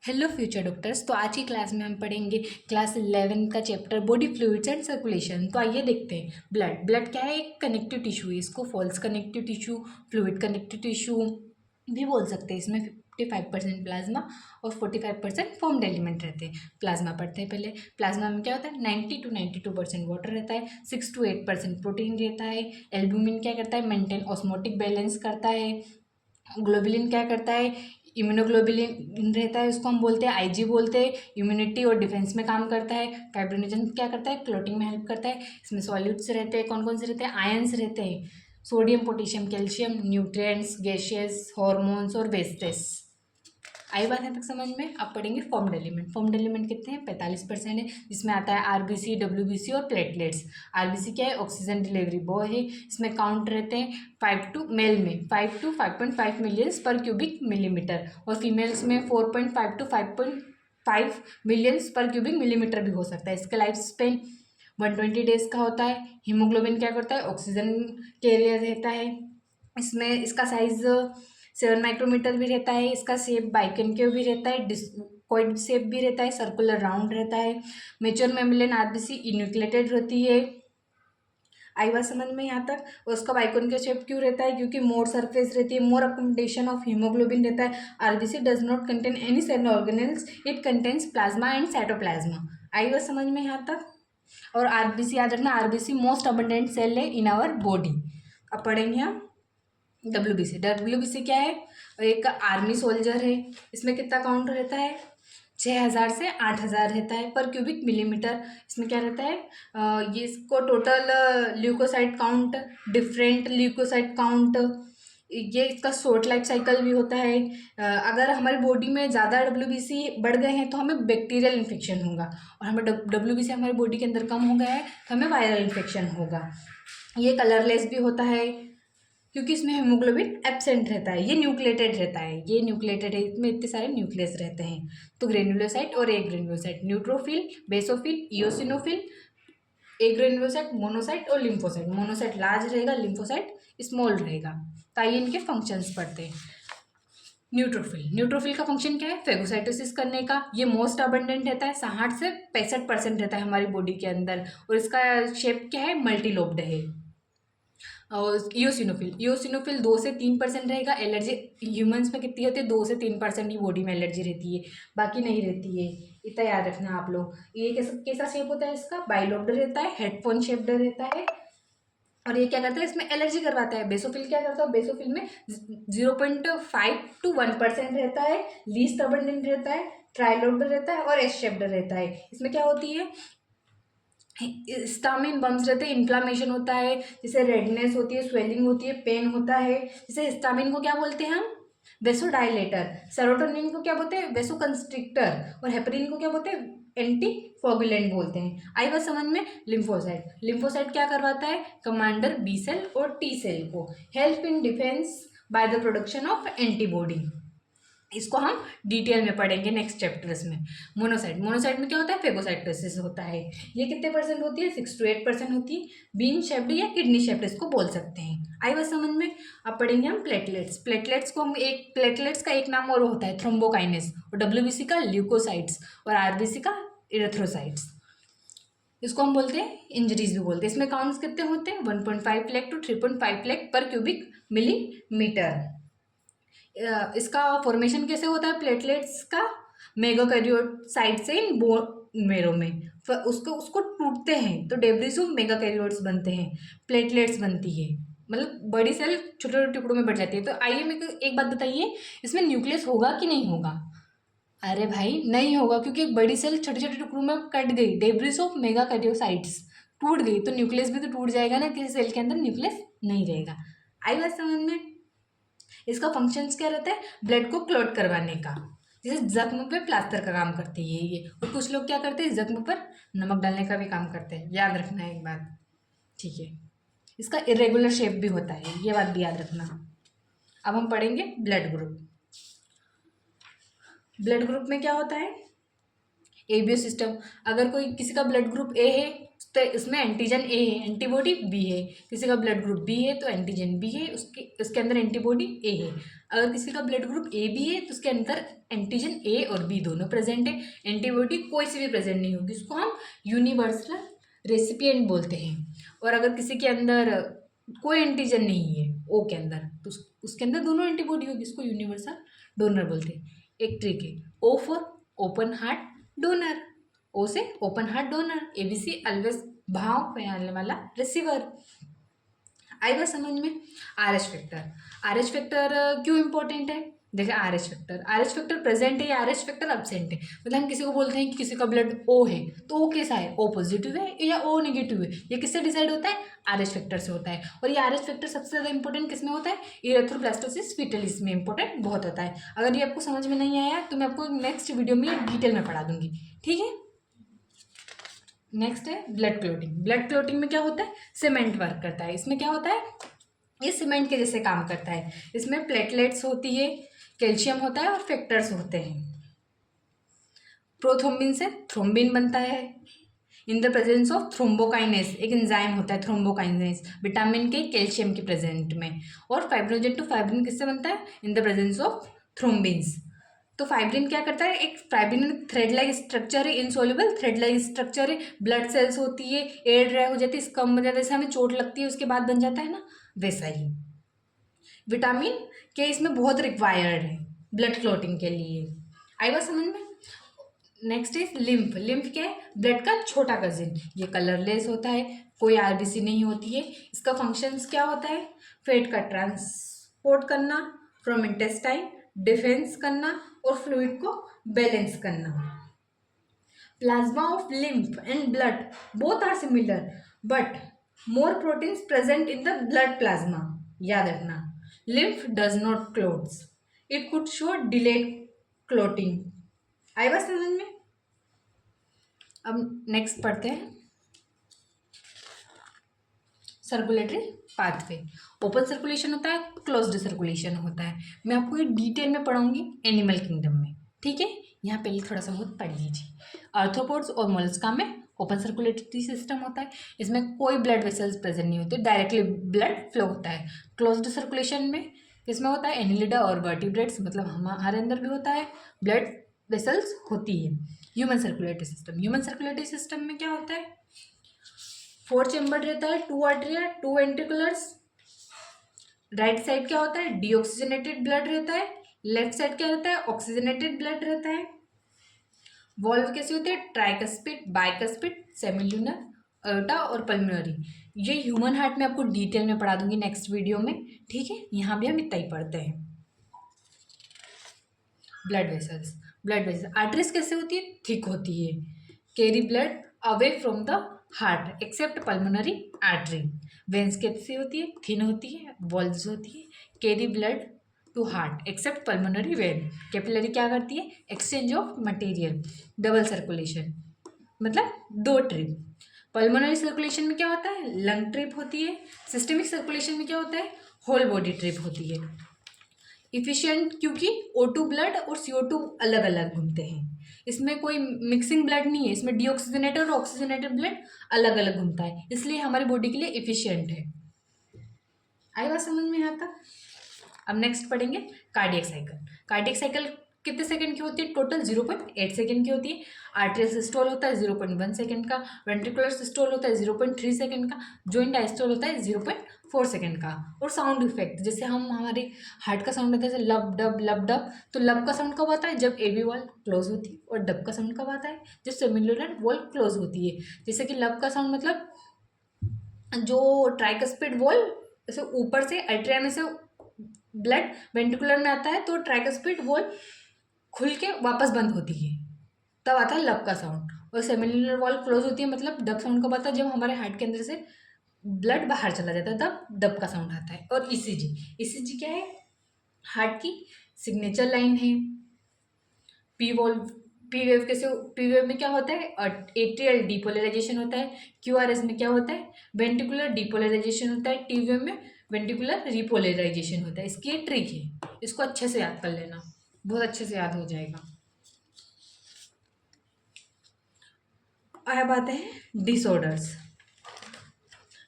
Hello future doctors. तो आज की क्लास में हम पढ़ेंगे क्लास 11 का chapter body fluids and circulation. तो आइए देखते हैं। ब्लड क्या है? एक कनेक्टिव टिश्यू है। इसको false connective tissue, fluid connective tissue भी बोल सकते हैं। इसमें 55% प्लाज्मा और 45% फॉर्म्ड एलिमेंट रहते हैं। प्लाज्मा पढ़ते हैं पहले। प्लाज्मा में क्या होता है? 90 to 92% वाटर रहता है, 6 to 8% प्रोटीन रहता है। एल्ब्यूमिन क्या करता है? मेंटेन ऑस्मोटिक बैलेंस करता है। ग्लोबुलिन क्या करता है? इम्यूनोग्लोबुलिन रहता है, उसको हम बोलते हैं आईजी बोलते हैं। इम्यूनिटी और डिफेंस में काम करता है। फाइब्रिनोजन क्या करता है? क्लोटिंग में हेल्प करता है। इसमें सॉल्यूट्स रहते हैं। कौन कौन से रहते हैं? आयंस रहते हैं, sodium, potassium, calcium, nutrients, gases, hormones और वेस्टेस। आई बात है तक समझ में? अब पढ़ेंगे फॉर्म्ड एलिमेंट। फॉर्म्ड एलिमेंट कितने हैं? 45% है, जिसमें आता है आरबीसी, डब्ल्यूबीसी और प्लेटलेट्स। आरबीसी क्या है? ऑक्सीजन डिलीवरी बॉय है। इसमें काउंट रहते हैं 5 to 5.5 मिलियंस पर क्यूबिक मिलीमीटर, और फीमेल्स में 4.5 to 5.5 मिलियंस पर क्यूबिक मिलीमीटर भी हो सकता है। इसका लाइफ स्पेन 120 डेज का होता है। हीमोग्लोबिन क्या करता है? ऑक्सीजन कैरियर रहता है। इसमें इसका साइज 7 माइक्रोमीटर भी रहता है। इसका शेप बाइकनकेव भी रहता है, डिस्कॉइड शेप भी रहता है, सर्कुलर राउंड रहता है। मेच्योर मेम्ब्रेन आरबीसी इन्यूक्लिएटेड होती है। आई बात समझ में यहाँ तक? और उसका बाइकॉन का शेप क्यों रहता है? क्योंकि मोर सरफेस रहती है, मोर अकोमोडेशन ऑफ हीमोग्लोबिन रहता है। RBC does not contain any cell organelles, it contains plasma and cytoplasm. आई बात समझ में यहाँ तक? और आरबीसी याद रखना, आरबीसी मोस्ट अबंडेंट सेल है इन आवर बॉडी। अब पढ़ेंगे हम डब्ल्यूबीसी क्या है? एक आर्मी सोल्जर है। इसमें कितना काउंट रहता है? 6,000 से 8,000 रहता है पर क्यूबिक मिलीमीटर। इसमें क्या रहता है? ये इसको total leukocyte count, different leukocyte count, ये इसका शॉर्ट लाइफ साइकिल भी होता है। अगर हमारी बॉडी में ज़्यादा डब्ल्यूबीसी बढ़ गए हैं तो हमें बैक्टीरियल इन्फेक्शन होगा, और हमें डब्ल्यूबीसी हमारी बॉडी के अंदर कम हो गया है तो हमें वायरल इन्फेक्शन होगा। ये कलरलेस भी होता है क्योंकि इसमें हीमोग्लोबिन एब्सेंट रहता है। ये न्यूक्लिएटेड रहता है, ये न्यूक्लिएटेड है, इसमें इतने सारे न्यूक्लियस रहते हैं। तो ग्रेन्युलोसाइट और ए ग्रेन्युलोसाइट, न्यूट्रोफिल, बेसोफिल, इओसिनोफिल, ए ग्रेन्युलोसाइट, मोनोसाइट और लिम्फोसाइट। मोनोसाइट लार्ज रहेगा, लिम्फोसाइट स्मॉल रहेगा। तो आइए इनके फंक्शंस पढ़ते हैं। न्यूट्रोफिल का फंक्शन क्या है? फेगोसाइटोसिस करने का। ये मोस्ट अबंडेंट रहता है, 60 से 65% रहता है हमारी बॉडी के अंदर, और इसका शेप क्या है? मल्टीलोब्ड है। और ईओसिनोफिल 2 से 3% रहेगा। एलर्जी ह्यूमंस में कितनी होती है? 2 से 3% ही बॉडी में एलर्जी रहती है, बाकी नहीं रहती है। इतना याद रखना आप लोग। ये कैसा शेप होता है? इसका बाइलोब्ड रहता है, हेडफोन शेप्ड रहता है, और ये क्या करता है? इसमें एलर्जी करवाता है। बेसोफिल क्या करता है? बेसोफिल में 0.5 to 1% रहता है, लीस्ट अबंडेंट रहता है, ट्राइलोब्ड रहता है और एस शेप्ड रहता है। इसमें क्या होती है? हिस्टामिन बम्स रहते हैं, इन्फ्लामेशन होता है, जैसे रेडनेस होती है, स्वेलिंग होती है, पेन होता है। जैसे हिस्टामिन को क्या बोलते हैं हम? वेसोडाइलेटर। सेरोटोनिन को क्या बोलते हैं? वेसोकंस्ट्रिक्टर। और हेपरिन को क्या बोलते हैं? एंटी कोगुलेंट बोलते हैं। आई बात समझ में? लिम्फोसाइट क्या करवाता है? कमांडर बी सेल और टी सेल को help in defence by the production of antibody. इसको हम डिटेल में पढ़ेंगे नेक्स्ट चैप्टर्स में। मोनोसाइट में क्या होता है? फेगोसाइटोसिस होता है। ये कितने परसेंट होती है? 6 to 8% होती है। बीन शेप्ड या किडनी शेप्ड इसको बोल सकते हैं। आई बात समझ में? अब पढ़ेंगे हम प्लेटलेट्स को हम प्लेटलेट्स का एक नाम और होता है थ्रोम्बोकाइनेस, और डब्ल्यूबीसी का ल्यूकोसाइट्स, और आरबीसी का इरेथ्रोसाइट्स। इसको हम बोलते हैं इंजरीज भी बोलते हैं। इसमें काउंट्स कितने होते हैं? 1.5 लाख to 3.5 लाख पर क्यूबिक मिलीमीटर। इसका फॉर्मेशन कैसे होता है प्लेटलेट्स का? मेगाकैरियोसाइट से इन बोन मेरो में उसको टूटते हैं तो डेब्रिस ऑफ मेगाकैरियोट्स बनते हैं, प्लेटलेट्स बनती है। मतलब बड़ी सेल छोटे छोटे टुकड़ों में बढ़ जाती है। तो आइए मेरे को एक बात बताइए, इसमें न्यूक्लियस होगा कि नहीं होगा? अरे भाई नहीं होगा, क्योंकि एक बड़ी सेल छोटे छोटे टुकड़ों में कट गई, डेब्रिस ऑफ मेगाकैरियोसाइट्स टूट गई, तो न्यूक्लियस भी तो टूट जाएगा ना, किसी सेल के अंदर न्यूक्लियस नहीं रहेगा। आई बात समझ में? इसका फंक्शंस क्या रहता है? ब्लड को क्लॉट करवाने का। जैसे जख्म पे प्लास्टर का काम करती है ये, और कुछ लोग क्या करते हैं? जख्म पर नमक डालने का भी काम करते हैं। याद रखना एक बात, ठीक है? इसका इरेगुलर शेप भी होता है, ये बात भी याद रखना। अब हम पढ़ेंगे ब्लड ग्रुप। ब्लड ग्रुप में क्या होता है? ABO system. अगर कोई किसी का ब्लड ग्रुप ए है तो इसमें एंटीजन ए है, एंटीबॉडी बी है। किसी का ब्लड ग्रुप बी है तो एंटीजन बी है, उसके अंदर एंटीबॉडी ए है। अगर किसी का ब्लड ग्रुप ए बी है तो उसके अंदर एंटीजन ए और बी दोनों प्रेजेंट है, एंटीबॉडी कोई सी भी प्रेजेंट नहीं होगी, उसको हम यूनिवर्सल रेसिपिएंट बोलते हैं। और अगर किसी के अंदर कोई एंटीजन नहीं है ओ के अंदर तो उसके अंदर दोनों एंटीबॉडी होगी, इसको यूनिवर्सल डोनर बोलते हैं। एक ट्रिक है, O for open heart donor, O से open heart donor, ABC always भाव फैलाने वाला रिसीवर। आई बात समझ में। R H factor, R H factor क्यों इंपॉर्टेंट है? देखिए आर एच फैक्टर प्रेजेंट है या आर एच फैक्टर अब्सेंट है। मतलब हम किसी को बोलते हैं कि किसी का ब्लड ओ है तो ओ कैसा है, ओ पॉजिटिव है या ओ नेगेटिव है, ये किससे डिसाइड होता है? आर एच फैक्टर से होता है। और ये आर एच फैक्टर सबसे ज़्यादा इंपॉर्टेंट किस में होता है? इरेथ्रोब्लास्टोसिस फीटलिस में इंपॉर्टेंट बहुत होता है। अगर ये आपको समझ में नहीं आया तो मैं आपको नेक्स्ट वीडियो में डिटेल में पढ़ा दूंगी, ठीक है। नेक्स्ट है ब्लड क्लोटिंग। ब्लड क्लोटिंग में क्या होता है? सीमेंट वर्क करता है। इसमें क्या होता है? ये सीमेंट के जैसे काम करता है। इसमें प्लेटलेट्स होती है, कैल्शियम होता है और फैक्टर्स होते हैं। प्रोथ्रोम्बिन से थ्रोम्बिन बनता है in the presence of thrombokinase, एक एंजाइम होता है थ्रोम्बोकाइनेस, विटामिन के कैल्शियम के प्रेजेंट में। और फाइब्रोजेन टू फाइब्रिन किससे बनता है? In the presence of thrombins. तो फाइब्रिन क्या करता है? एक फाइब्रिन थ्रेड लाइक स्ट्रक्चर है, इनसोल्युबल थ्रेड लाइक स्ट्रक्चर है, ब्लड सेल्स होती है, एयर ड्राई हो जाती है, स्कम बन जाता है, जैसे हमें चोट लगती है उसके बाद बन जाता है ना, वैसा ही। विटामिन के इसमें बहुत रिक्वायर्ड है ब्लड क्लॉटिंग के लिए। आई बात समझ में। Next is lymph. लिम्फ क्या है? ब्लड का छोटा कजिन। ये कलरलेस होता है, कोई आरबीसी नहीं होती है। इसका फंक्शंस क्या होता है? फैट का ट्रांसपोर्ट करना फ्रॉम इंटेस्टाइन, डिफेंस करना और फ्लूइड को बैलेंस करना। Plasma of lymph and blood both are similar but more proteins present in the blood plasma. याद रखना, lymph does not clots, it could show delayed clotting. आई बात समझ में। अब नेक्स्ट पढ़ते हैं सर्कुलेटरी पाथवे। ओपन सर्कुलेशन होता है, क्लोज्ड सर्कुलेशन होता है। मैं आपको ये डिटेल में पढ़ाऊंगी एनिमल किंगडम में, ठीक है। यहाँ पहले थोड़ा सा बहुत पढ़ लीजिए। आर्थ्रोपोड्स और मोलस्का में ओपन सर्कुलेटरी सिस्टम होता है, इसमें कोई ब्लड वेसल्स प्रेजेंट नहीं होते, डायरेक्टली ब्लड फ्लो होता है। क्लोज्ड सर्कुलेशन में किसमें होता है? एनिलिडा और वर्टिब्रेट्स, मतलब हमारे अंदर भी होता है, ब्लड वेसल्स होती है। Human circulatory system, human circulatory system में क्या होता है? 4 चेम्बर रहता है, 2 आर्टरिया, 2 वेंट्रिकुलर्स। राइट साइड क्या होता है? डीऑक्सीजनेटेड ब्लड रहता है। लेफ्ट साइड क्या रहता है? ऑक्सीजनेटेड ब्लड रहता है। वॉल्व कैसे होते हैं? ट्राइकस्पिड, बाइकस्पिड, सेमिल्यूनर, अयोटा और पल्मोनरी। ये ह्यूमन हार्ट में आपको डिटेल में पढ़ा दूंगी नेक्स्ट वीडियो में, ठीक है। यहाँ भी हम इतना ही पढ़ते हैं। Blood vessels, blood vessels arteries कैसे होती है? थिक होती है, carry blood away from the heart except pulmonary artery. Veins कैसी होती है? थिन होती है, वॉल्व्स होती है, carry blood to heart except pulmonary vein. Capillary क्या करती है? Exchange of material. Double circulation मतलब 2 ट्रिप। पल्मोनरी सर्कुलेशन में क्या होता है? लंग ट्रिप होती है। सिस्टमिक सर्कुलेशन में क्या होता है? होल बॉडी ट्रिप होती है। इफिशियंट क्योंकि O2 ब्लड और CO2 अलग अलग घूमते हैं, इसमें कोई मिक्सिंग ब्लड नहीं है, इसमें डीऑक्सीजनेटेड और ऑक्सीजनेटेड ब्लड अलग अलग घूमता है, इसलिए हमारी बॉडी के लिए इफिशियंट है। आई बात समझ में यहाँ तक। अब नेक्स्ट पढ़ेंगे कार्डियक साइकिल। कार्डियक साइकिल कितने सेकंड की होती है? टोटल 0.8 सेकंड की होती है। आर्टेरियल सिस्टोल होता है 0.1 सेकंड का, वेंट्रिकुलर सिस्टोल होता है 0.3 सेकंड का, जॉइंट डायस्टोल होता है 0.4 सेकंड का। और साउंड इफेक्ट, जैसे हम हमारे हार्ट का साउंड आता है जैसे लब डब लब डब, तो लब का साउंड कब आता है? जब एबी वॉल क्लोज होती है। और डब का साउंड कब आता है? जब सेमिलुलर वॉल क्लोज होती है। जैसे कि लब का साउंड मतलब जो ट्राइकस्पिड वॉल ऐसे ऊपर से एट्रिया में से ब्लड वेंट्रिकुलर में आता है तो ट्राइकस्पिड वॉल खुल के वापस बंद होती है, तब आता है लब का साउंड। और सेमिलुलर वॉल क्लोज होती है मतलब डब साउंड कब आता है? जब हमारे हार्ट के अंदर से ब्लड बाहर चला जाता है तब डब का साउंड आता है। और ईसीजी, ईसीजी क्या है? हार्ट की सिग्नेचर लाइन है। पी वॉल, पी वेव कैसे? पी वेव में क्या होता है? एट्रियल डीपोलराइजेशन होता है। क्यूआरएस में क्या होता है? वेंट्रिकुलर डीपोलराइजेशन होता है। टी वेव में वेंट्रिकुलर रिपोलराइजेशन होता है। इसकी एक ट्रिक है, इसको अच्छे से याद कर लेना, बहुत अच्छे से याद हो जाएगा। अब आते हैं डिसऑर्डर्स।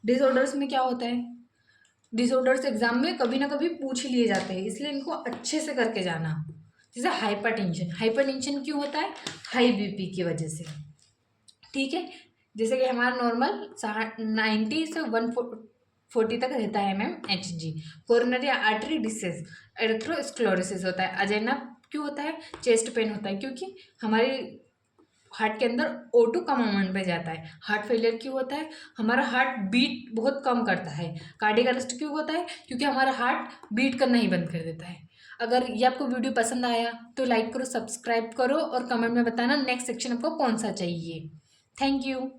डिसऑर्डर्स में क्या होता है, डिसऑर्डर्स एग्जाम में कभी ना कभी पूछ लिए जाते हैं, इसलिए इनको अच्छे से करके जाना। जैसे हाइपरटेंशन, हाइपरटेंशन क्यों होता है, हाई बीपी की वजह से, ठीक है। जैसे कि हमारा नॉर्मल 90 से 140 तक रहता है mmHg। कोरोनरी आर्टरी डिसीज, एरिथ्रोस्क्लेरोसिस होता है। अजेना क्यों होता है, चेस्ट पेन होता है क्योंकि हमारी हार्ट के अंदर O2 कम अमाउंट में जाता है। हार्ट फेलियर क्यों होता है, हमारा हार्ट बीट बहुत कम करता है। कार्डियक अरेस्ट क्यों होता है, क्योंकि हमारा हार्ट बीट करना ही बंद कर देता है। अगर ये आपको वीडियो पसंद आया तो लाइक करो, सब्सक्राइब करो और कमेंट में बताना नेक्स्ट सेक्शन आपको कौन सा चाहिए। Thank you.